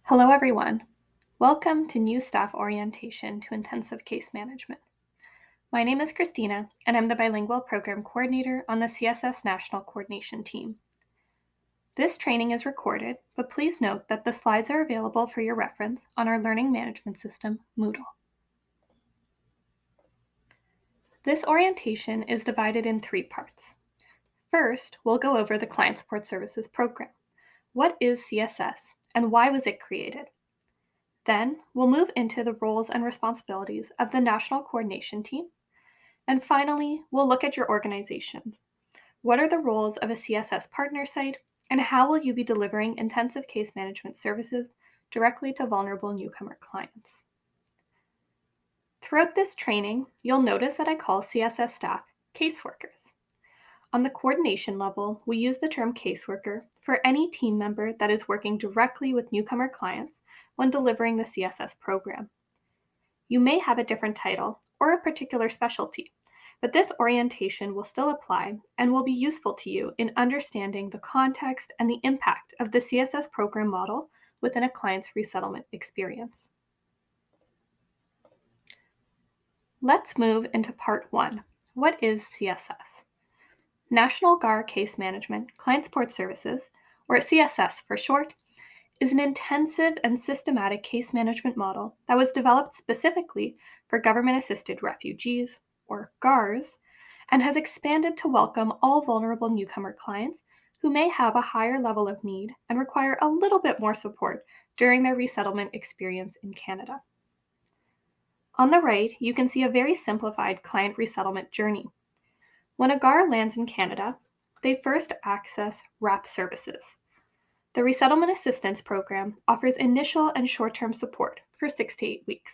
Hello, everyone. Welcome to New Staff Orientation to Intensive Case Management. My name is Christina, and I'm the Bilingual Program Coordinator on the CSS National Coordination Team. This training is recorded, but please note that the slides are available for your reference on our learning management system, Moodle. This orientation is divided in 3 parts. First, we'll go over the Client Support Services program. What is CSS, and why was it created? Then, we'll move into the roles and responsibilities of the National Coordination Team. And finally, we'll look at your organization. What are the roles of a CSS partner site, and how will you be delivering intensive case management services directly to vulnerable newcomer clients? Throughout this training, you'll notice that I call CSS staff caseworkers. On the coordination level, we use the term caseworker for any team member that is working directly with newcomer clients when delivering the CSS program. You may have a different title or a particular specialty, but this orientation will still apply and will be useful to you in understanding the context and the impact of the CSS program model within a client's resettlement experience. Let's move into part 1. What is CSS? National GAR Case Management Client Support Services, or CSS for short, is an intensive and systematic case management model that was developed specifically for government-assisted refugees, or GARs, and has expanded to welcome all vulnerable newcomer clients who may have a higher level of need and require a little bit more support during their resettlement experience in Canada. On the right, you can see a very simplified client resettlement journey. When a GAR lands in Canada, they first access RAP services. The Resettlement Assistance Program offers initial and short-term support for 6 to 8 weeks.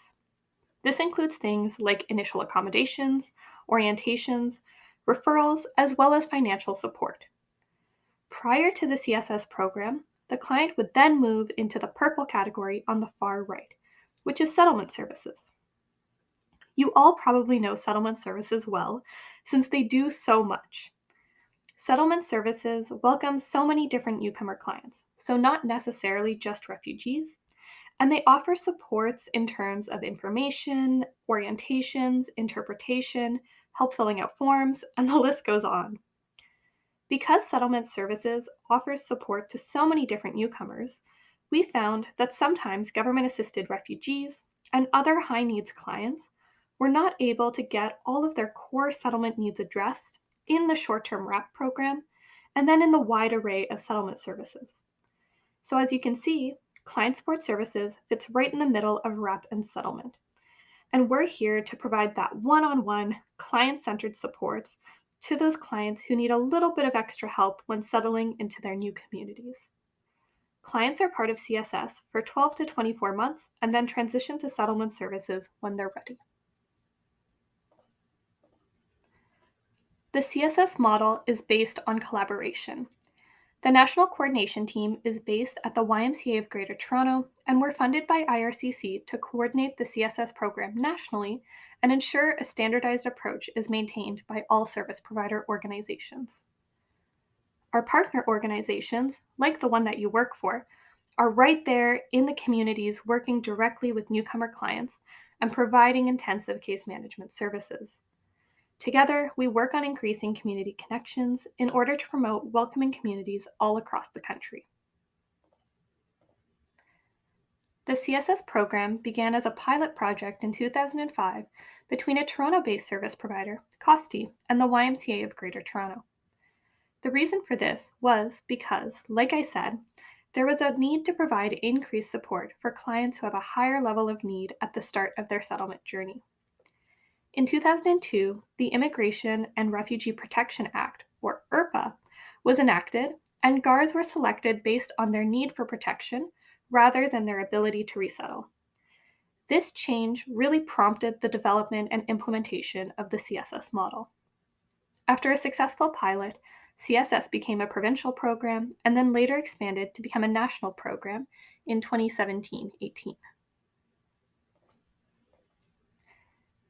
This includes things like initial accommodations, orientations, referrals, as well as financial support. Prior to the CSS program, the client would then move into the purple category on the far right, which is settlement services. You all probably know settlement services well, since they do so much. Settlement services welcome so many different newcomer clients, so not necessarily just refugees, and they offer supports in terms of information, orientations, interpretation, help filling out forms, and the list goes on. Because settlement services offers support to so many different newcomers, we found that sometimes government-assisted refugees and other high-needs clients were not able to get all of their core settlement needs addressed in the short-term RAP program, and then in the wide array of settlement services. So as you can see, Client Support Services fits right in the middle of RAP and settlement. And we're here to provide that one-on-one, client-centered support to those clients who need a little bit of extra help when settling into their new communities. Clients are part of CSS for 12 to 24 months and then transition to settlement services when they're ready. The CSS model is based on collaboration. The National Coordination Team is based at the YMCA of Greater Toronto, and we're funded by IRCC to coordinate the CSS program nationally and ensure a standardized approach is maintained by all service provider organizations. Our partner organizations, like the one that you work for, are right there in the communities working directly with newcomer clients and providing intensive case management services. Together, we work on increasing community connections in order to promote welcoming communities all across the country. The CSS program began as a pilot project in 2005 between a Toronto-based service provider, Costi, and the YMCA of Greater Toronto. The reason for this was because, like I said, there was a need to provide increased support for clients who have a higher level of need at the start of their settlement journey. In 2002, the Immigration and Refugee Protection Act, or IRPA, was enacted, and GARs were selected based on their need for protection rather than their ability to resettle. This change really prompted the development and implementation of the CSS model. After a successful pilot, CSS became a provincial program and then later expanded to become a national program in 2017-18.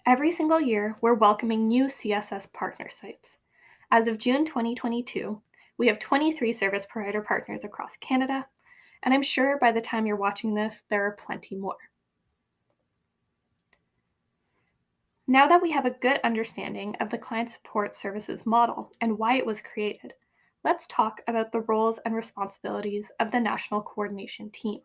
Every single year, we're welcoming new CSS partner sites. As of June 2022, we have 23 service provider partners across Canada, and I'm sure by the time you're watching this, there are plenty more. Now that we have a good understanding of the client support services model and why it was created, let's talk about the roles and responsibilities of the National Coordination Team.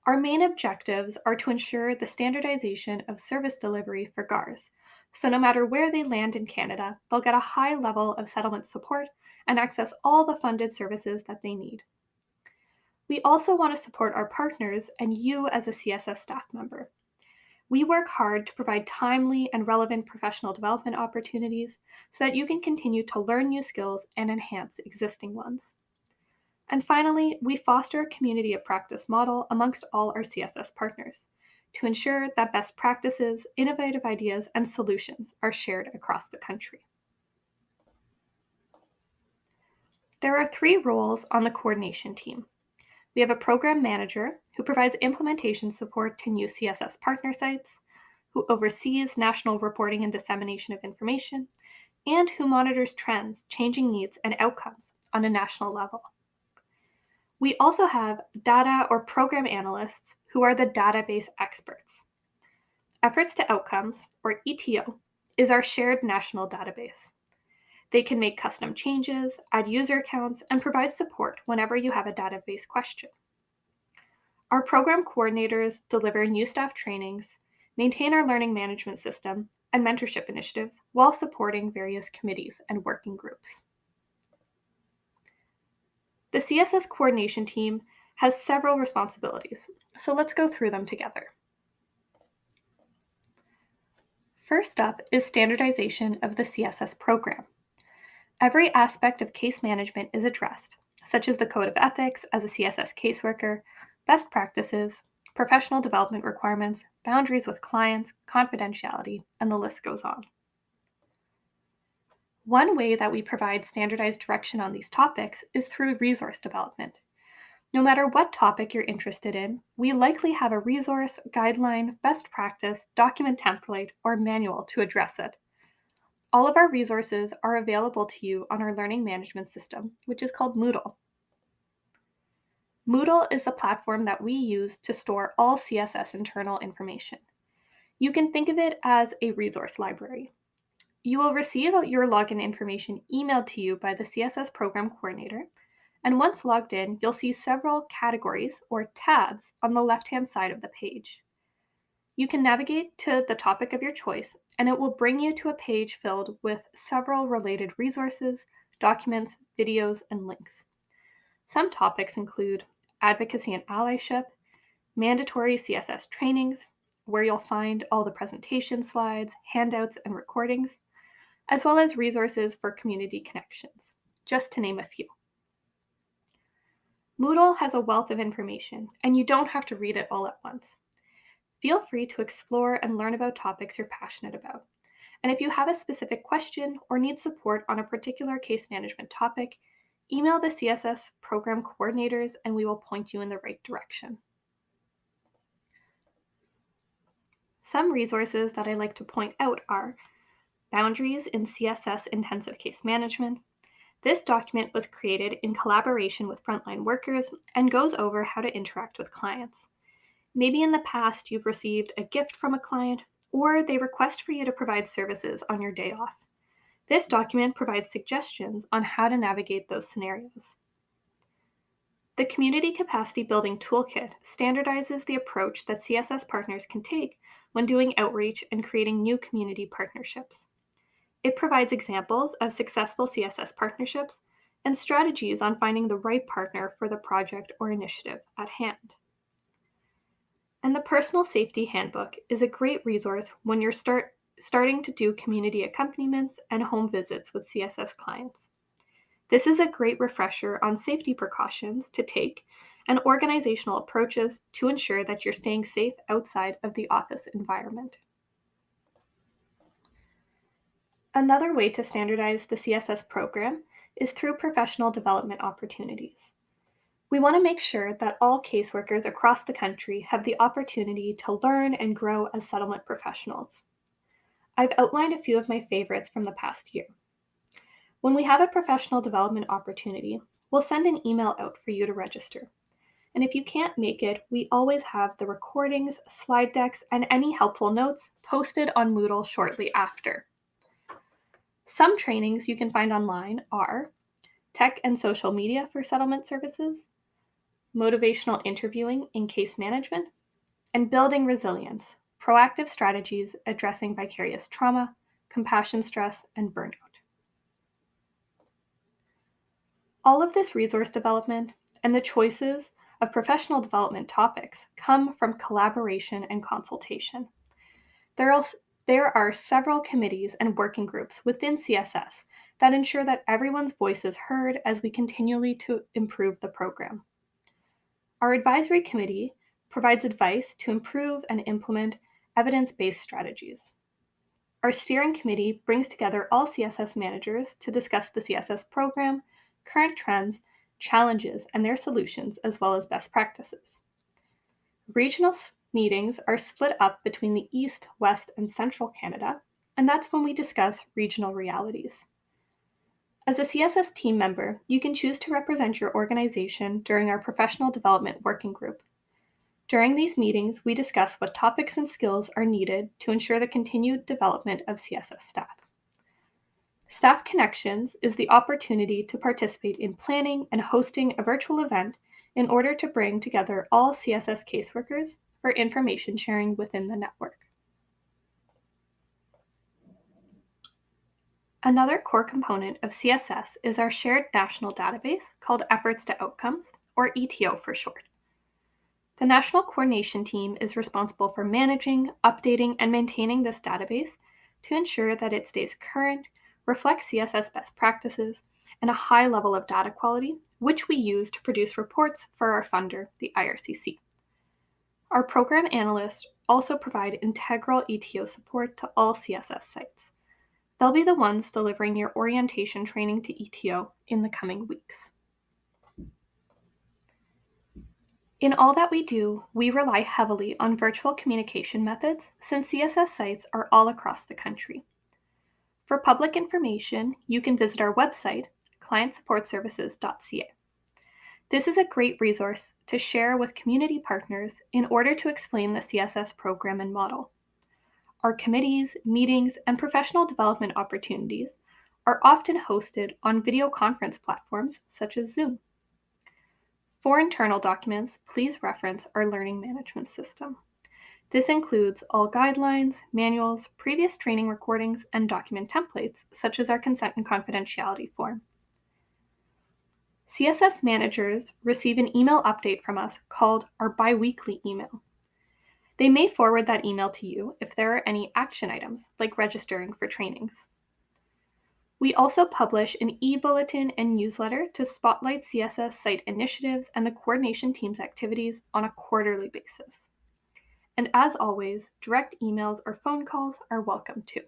Our main objectives are to ensure the standardization of service delivery for GARs, so no matter where they land in Canada, they'll get a high level of settlement support and access all the funded services that they need. We also want to support our partners and you as a CSS staff member. We work hard to provide timely and relevant professional development opportunities so that you can continue to learn new skills and enhance existing ones. And finally, we foster a community of practice model amongst all our CSS partners to ensure that best practices, innovative ideas, and solutions are shared across the country. There are 3 roles on the coordination team. We have a program manager who provides implementation support to new CSS partner sites, who oversees national reporting and dissemination of information, and who monitors trends, changing needs, and outcomes on a national level. We also have data or program analysts who are the database experts. Efforts to Outcomes, or ETO, is our shared national database. They can make custom changes, add user accounts, and provide support whenever you have a database question. Our program coordinators deliver new staff trainings, maintain our learning management system, and mentorship initiatives while supporting various committees and working groups. The CSS coordination team has several responsibilities, so let's go through them together. First up is standardization of the CSS program. Every aspect of case management is addressed, such as the code of ethics as a CSS caseworker, best practices, professional development requirements, boundaries with clients, confidentiality, and the list goes on. One way that we provide standardized direction on these topics is through resource development. No matter what topic you're interested in, we likely have a resource, guideline, best practice, document template, or manual to address it. All of our resources are available to you on our learning management system, which is called Moodle. Moodle is the platform that we use to store all CSS internal information. You can think of it as a resource library. You will receive your login information emailed to you by the CSS program coordinator, and once logged in, you'll see several categories or tabs on the left-hand side of the page. You can navigate to the topic of your choice, and it will bring you to a page filled with several related resources, documents, videos, and links. Some topics include advocacy and allyship, mandatory CSS trainings, where you'll find all the presentation slides, handouts, and recordings, as well as resources for community connections, just to name a few. Moodle has a wealth of information, and you don't have to read it all at once. Feel free to explore and learn about topics you're passionate about. And if you have a specific question or need support on a particular case management topic, email the CSS program coordinators and we will point you in the right direction. Some resources that I like to point out are Boundaries in CSS Intensive Case Management. This document was created in collaboration with frontline workers and goes over how to interact with clients. Maybe in the past you've received a gift from a client, or they request for you to provide services on your day off. This document provides suggestions on how to navigate those scenarios. The Community Capacity Building Toolkit standardizes the approach that CSS partners can take when doing outreach and creating new community partnerships. It provides examples of successful CSS partnerships and strategies on finding the right partner for the project or initiative at hand. And the Personal Safety Handbook is a great resource when you're starting to do community accompaniments and home visits with CSS clients. This is a great refresher on safety precautions to take and organizational approaches to ensure that you're staying safe outside of the office environment. Another way to standardize the CSS program is through professional development opportunities. We want to make sure that all caseworkers across the country have the opportunity to learn and grow as settlement professionals. I've outlined a few of my favorites from the past year. When we have a professional development opportunity, we'll send an email out for you to register. And if you can't make it, we always have the recordings, slide decks, and any helpful notes posted on Moodle shortly after. Some trainings you can find online are Tech and Social Media for Settlement Services, Motivational Interviewing in Case Management, and Building Resilience, Proactive Strategies Addressing Vicarious Trauma, Compassion Stress, and Burnout. All of this resource development and the choices of professional development topics come from collaboration and consultation. There are several committees and working groups within CSS that ensure that everyone's voice is heard as we continually to improve the program. Our advisory committee provides advice to improve and implement evidence-based strategies. Our steering committee brings together all CSS managers to discuss the CSS program, current trends, challenges, and their solutions, as well as best practices. Regional meetings are split up between the East, West, and Central Canada, and that's when we discuss regional realities. As a CSS team member, you can choose to represent your organization during our professional development working group. During these meetings, we discuss what topics and skills are needed to ensure the continued development of CSS staff. Staff Connections is the opportunity to participate in planning and hosting a virtual event in order to bring together all CSS caseworkers for information sharing within the network. Another core component of CSS is our shared national database called Efforts to Outcomes, or ETO for short. The National Coordination Team is responsible for managing, updating, and maintaining this database to ensure that it stays current, reflects CSS best practices, and a high level of data quality, which we use to produce reports for our funder, the IRCC. Our program analysts also provide integral ETO support to all CSS sites. They'll be the ones delivering your orientation training to ETO in the coming weeks. In all that we do, we rely heavily on virtual communication methods since CSS sites are all across the country. For public information, you can visit our website, clientsupportservices.ca. This is a great resource to share with community partners in order to explain the CSS program and model. Our committees, meetings, and professional development opportunities are often hosted on video conference platforms such as Zoom. For internal documents, please reference our learning management system. This includes all guidelines, manuals, previous training recordings, and document templates, such as our consent and confidentiality form. CSS managers receive an email update from us called our biweekly email. They may forward that email to you if there are any action items, like registering for trainings. We also publish an e-bulletin and newsletter to spotlight CSS site initiatives and the coordination team's activities on a quarterly basis. And as always, direct emails or phone calls are welcome too.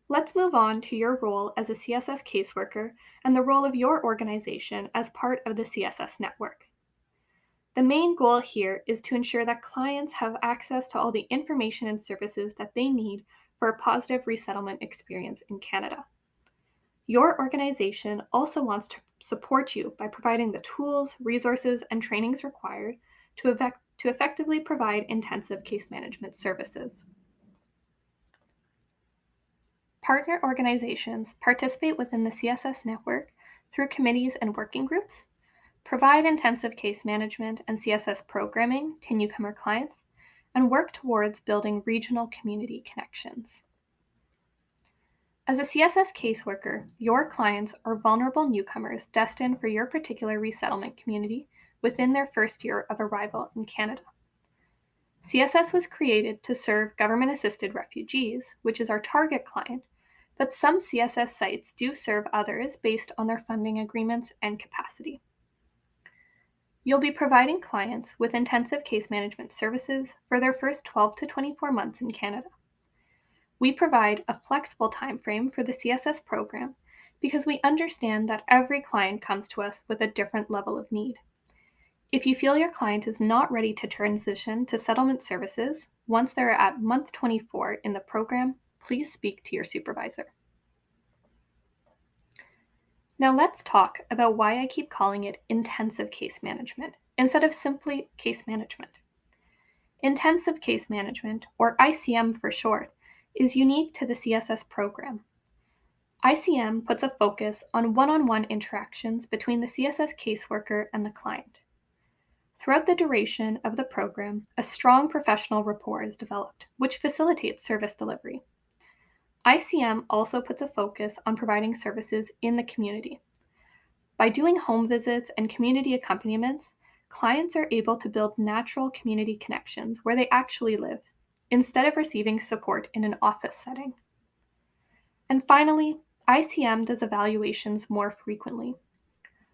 Let's move on to your role as a CSS caseworker and the role of your organization as part of the CSS network. The main goal here is to ensure that clients have access to all the information and services that they need for a positive resettlement experience in Canada. Your organization also wants to support you by providing the tools, resources, and trainings required to effectively provide intensive case management services. Partner organizations participate within the CSS network through committees and working groups, provide intensive case management and CSS programming to newcomer clients, and work towards building regional community connections. As a CSS caseworker, your clients are vulnerable newcomers destined for your particular resettlement community within their first year of arrival in Canada. CSS was created to serve government-assisted refugees, which is our target client, but some CSS sites do serve others based on their funding agreements and capacity. You'll be providing clients with intensive case management services for their first 12 to 24 months in Canada. We provide a flexible timeframe for the CSS program because we understand that every client comes to us with a different level of need. If you feel your client is not ready to transition to settlement services once they're at month 24 in the program, please speak to your supervisor. Now let's talk about why I keep calling it intensive case management instead of simply case management. Intensive case management, or ICM for short, is unique to the CSS program. ICM puts a focus on one-on-one interactions between the CSS caseworker and the client. Throughout the duration of the program, a strong professional rapport is developed, which facilitates service delivery. ICM also puts a focus on providing services in the community. By doing home visits and community accompaniments, clients are able to build natural community connections where they actually live, instead of receiving support in an office setting. And finally, ICM does evaluations more frequently.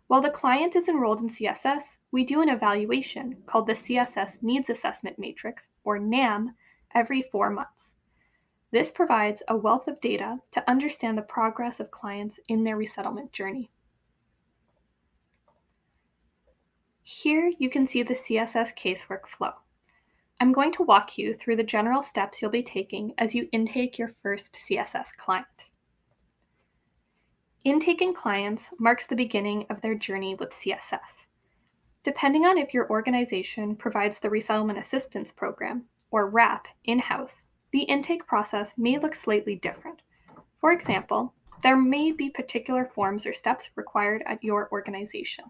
While the client is enrolled in CSS, we do an evaluation called the CSS Needs Assessment Matrix, or NAM, every 4 months. This provides a wealth of data to understand the progress of clients in their resettlement journey. Here you can see the CSS casework flow. I'm going to walk you through the general steps you'll be taking as you intake your first CSS client. Intaking clients marks the beginning of their journey with CSS. Depending on if your organization provides the Resettlement Assistance Program, or RAP, in-house, the intake process may look slightly different. For example, there may be particular forms or steps required at your organization.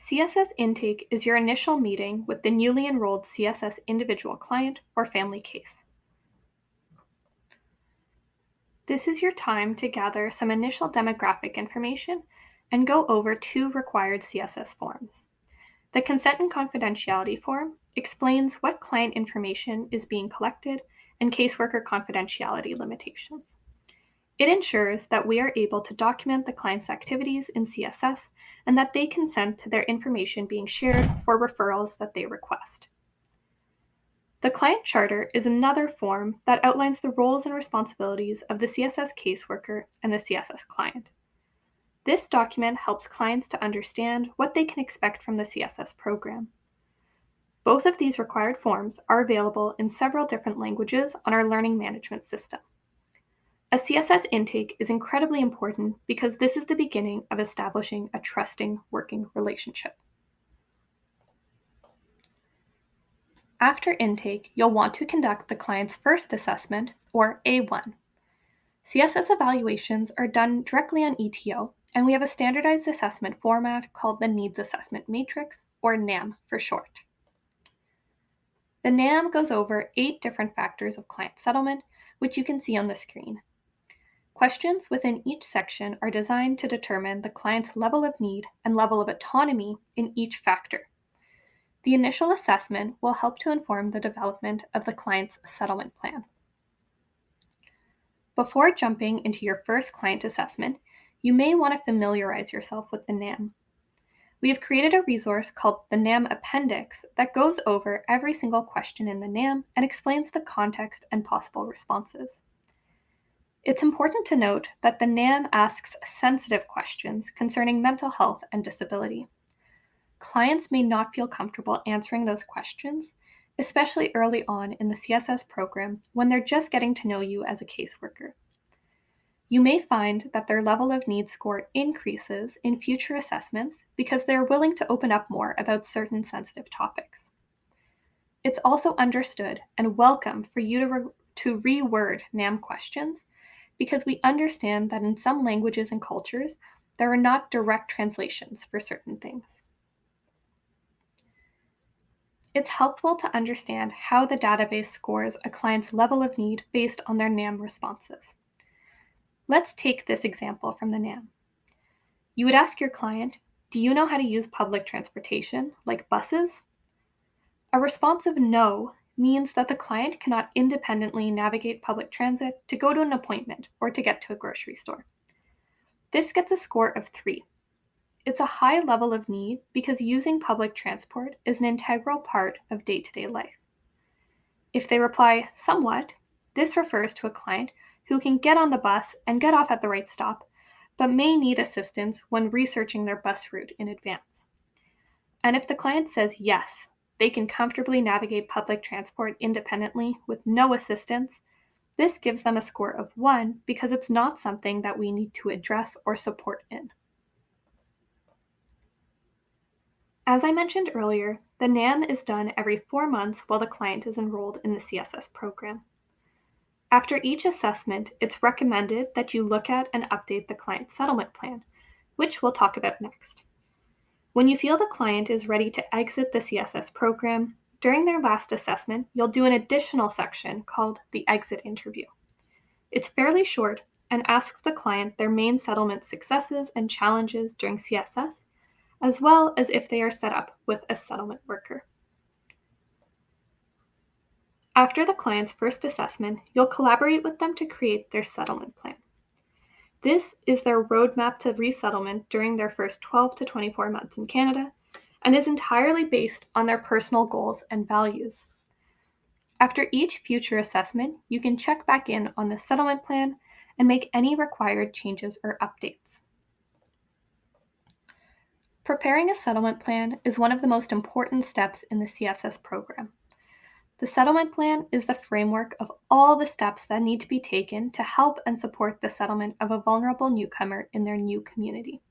CSS intake is your initial meeting with the newly enrolled CSS individual client or family case. This is your time to gather some initial demographic information and go over 2 required CSS forms. The consent and confidentiality form explains what client information is being collected and caseworker confidentiality limitations. It ensures that we are able to document the client's activities in CSS and that they consent to their information being shared for referrals that they request. The client charter is another form that outlines the roles and responsibilities of the CSS caseworker and the CSS client. This document helps clients to understand what they can expect from the CSS program. Both of these required forms are available in several different languages on our learning management system. A CSS intake is incredibly important because this is the beginning of establishing a trusting working relationship. After intake, you'll want to conduct the client's first assessment, or A1. CSS evaluations are done directly on ETO, and we have a standardized assessment format called the Needs Assessment Matrix, or NAM for short. The NAM goes over 8 different factors of client settlement, which you can see on the screen. Questions within each section are designed to determine the client's level of need and level of autonomy in each factor. The initial assessment will help to inform the development of the client's settlement plan. Before jumping into your first client assessment, you may want to familiarize yourself with the NAM. We have created a resource called the NAM Appendix that goes over every single question in the NAM and explains the context and possible responses. It's important to note that the NAM asks sensitive questions concerning mental health and disability. Clients may not feel comfortable answering those questions, especially early on in the CSS program when they're just getting to know you as a caseworker. You may find that their level of need score increases in future assessments because they're willing to open up more about certain sensitive topics. It's also understood and welcome for you to reword NAM questions because we understand that in some languages and cultures, there are not direct translations for certain things. It's helpful to understand how the database scores a client's level of need based on their NAM responses. Let's take this example from the NAM. You would ask your client, do you know how to use public transportation, like buses? A response of no means that the client cannot independently navigate public transit to go to an appointment or to get to a grocery store. This gets a score of 3. It's a high level of need because using public transport is an integral part of day-to-day life. If they reply somewhat, this refers to a client who can get on the bus and get off at the right stop, but may need assistance when researching their bus route in advance. And if the client says yes, they can comfortably navigate public transport independently with no assistance, This gives them a score of 1 because it's not something that we need to address or support in. As I mentioned earlier, the NAM is done every 4 months while the client is enrolled in the CSS program. After each assessment, it's recommended that you look at and update the client settlement plan, which we'll talk about next. When you feel the client is ready to exit the CSS program, during their last assessment, you'll do an additional section called the exit interview. It's fairly short and asks the client their main settlement successes and challenges during CSS, as well as if they are set up with a settlement worker. After the client's first assessment, you'll collaborate with them to create their settlement plan. This is their roadmap to resettlement during their first 12 to 24 months in Canada and is entirely based on their personal goals and values. After each future assessment, you can check back in on the settlement plan and make any required changes or updates. Preparing a settlement plan is one of the most important steps in the CSS program. The settlement plan is the framework of all the steps that need to be taken to help and support the settlement of a vulnerable newcomer in their new community.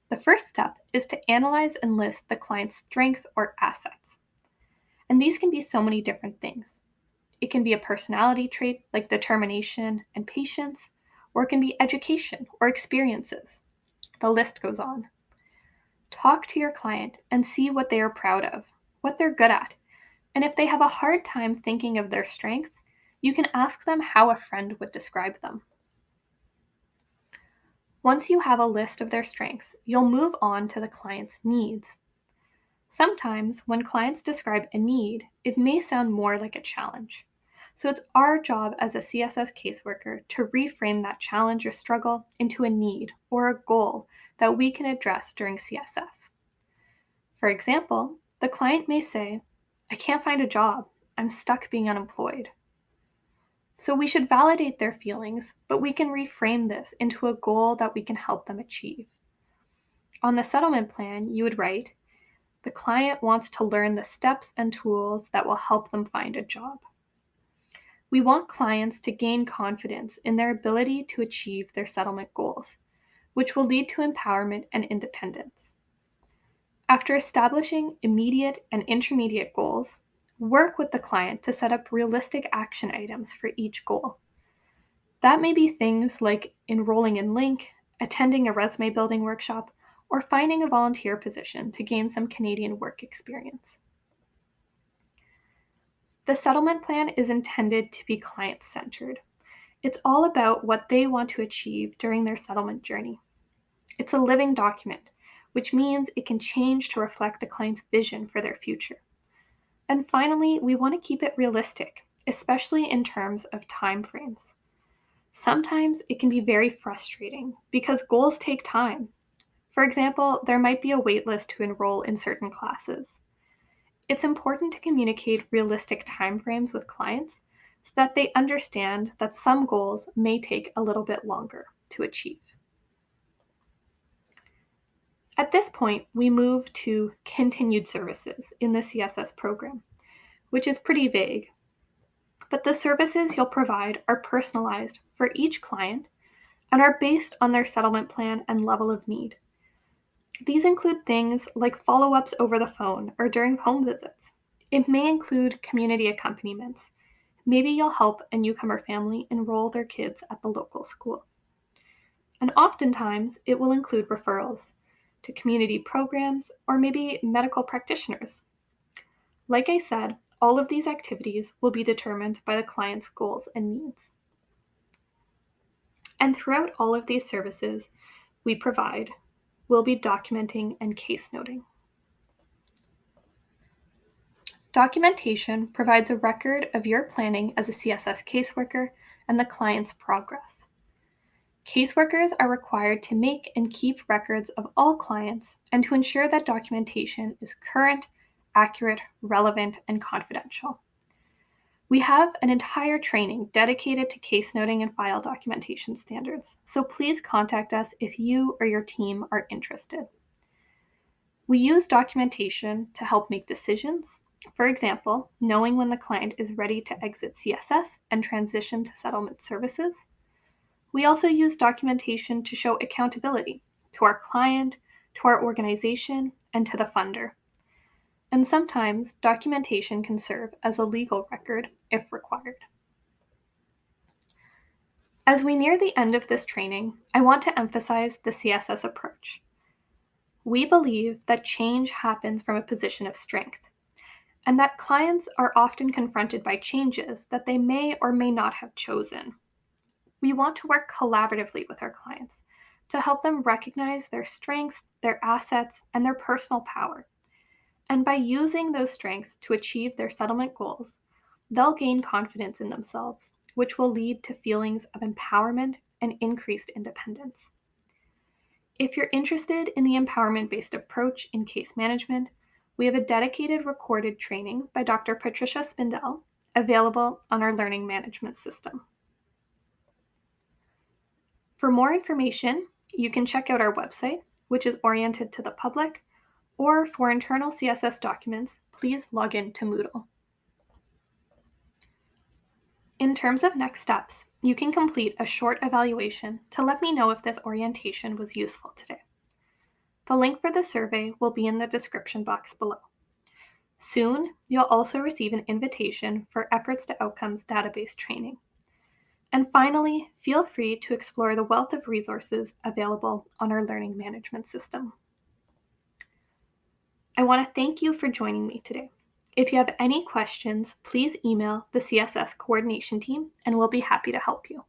The first step is to analyze and list the client's strengths or assets. And these can be so many different things. It can be a personality trait like determination and patience, or it can be education or experiences. The list goes on. Talk to your client and see what they are proud of, what they're good at, and if they have a hard time thinking of their strengths, you can ask them how a friend would describe them. Once you have a list of their strengths, you'll move on to the client's needs. Sometimes, when clients describe a need, it may sound more like a challenge. So it's our job as a CSS caseworker to reframe that challenge or struggle into a need or a goal that we can address during CSS. For example, the client may say, "I can't find a job. I'm stuck being unemployed." So we should validate their feelings, but we can reframe this into a goal that we can help them achieve. On the settlement plan, you would write, "The client wants to learn the steps and tools that will help them find a job." We want clients to gain confidence in their ability to achieve their settlement goals, which will lead to empowerment and independence. After establishing immediate and intermediate goals, work with the client to set up realistic action items for each goal. That may be things like enrolling in Link, attending a resume building workshop, or finding a volunteer position to gain some Canadian work experience. The settlement plan is intended to be client-centered. It's all about what they want to achieve during their settlement journey. It's a living document, which means it can change to reflect the client's vision for their future. And finally, we want to keep it realistic, especially in terms of timeframes. Sometimes it can be very frustrating because goals take time. For example, there might be a waitlist to enroll in certain classes. It's important to communicate realistic timeframes with clients so that they understand that some goals may take a little bit longer to achieve. At this point, we move to continued services in the CSS program, which is pretty vague. But the services you'll provide are personalized for each client and are based on their settlement plan and level of need. These include things like follow-ups over the phone or during home visits. It may include community accompaniments. Maybe you'll help a newcomer family enroll their kids at the local school. And oftentimes, it will include referrals to community programs or maybe medical practitioners. Like I said, all of these activities will be determined by the client's goals and needs. And throughout all of these services we provide, we'll be documenting and case noting. Documentation provides a record of your planning as a CSS caseworker and the client's progress. Caseworkers are required to make and keep records of all clients and to ensure that documentation is current, accurate, relevant, and confidential. We have an entire training dedicated to case noting and file documentation standards, so please contact us if you or your team are interested. We use documentation to help make decisions, For example, knowing when the client is ready to exit CSS and transition to settlement services. We also use documentation to show accountability to our client, to our organization, and to the funder. And sometimes documentation can serve as a legal record if required. As we near the end of this training, I want to emphasize the CSS approach. We believe that change happens from a position of strength, and that clients are often confronted by changes that they may or may not have chosen. We want to work collaboratively with our clients to help them recognize their strengths, their assets, and their personal power. And by using those strengths to achieve their settlement goals, they'll gain confidence in themselves, which will lead to feelings of empowerment and increased independence. If you're interested in the empowerment-based approach in case management, we have a dedicated recorded training by Dr. Patricia Spindell available on our learning management system. For more information, you can check out our website, which is oriented to the public, or for internal CSS documents, please log in to Moodle. In terms of next steps, you can complete a short evaluation to let me know if this orientation was useful today. The link for the survey will be in the description box below. Soon, you'll also receive an invitation for Efforts to Outcomes database training. And finally, feel free to explore the wealth of resources available on our learning management system. I want to thank you for joining me today. If you have any questions, please email the CSS coordination team and we'll be happy to help you.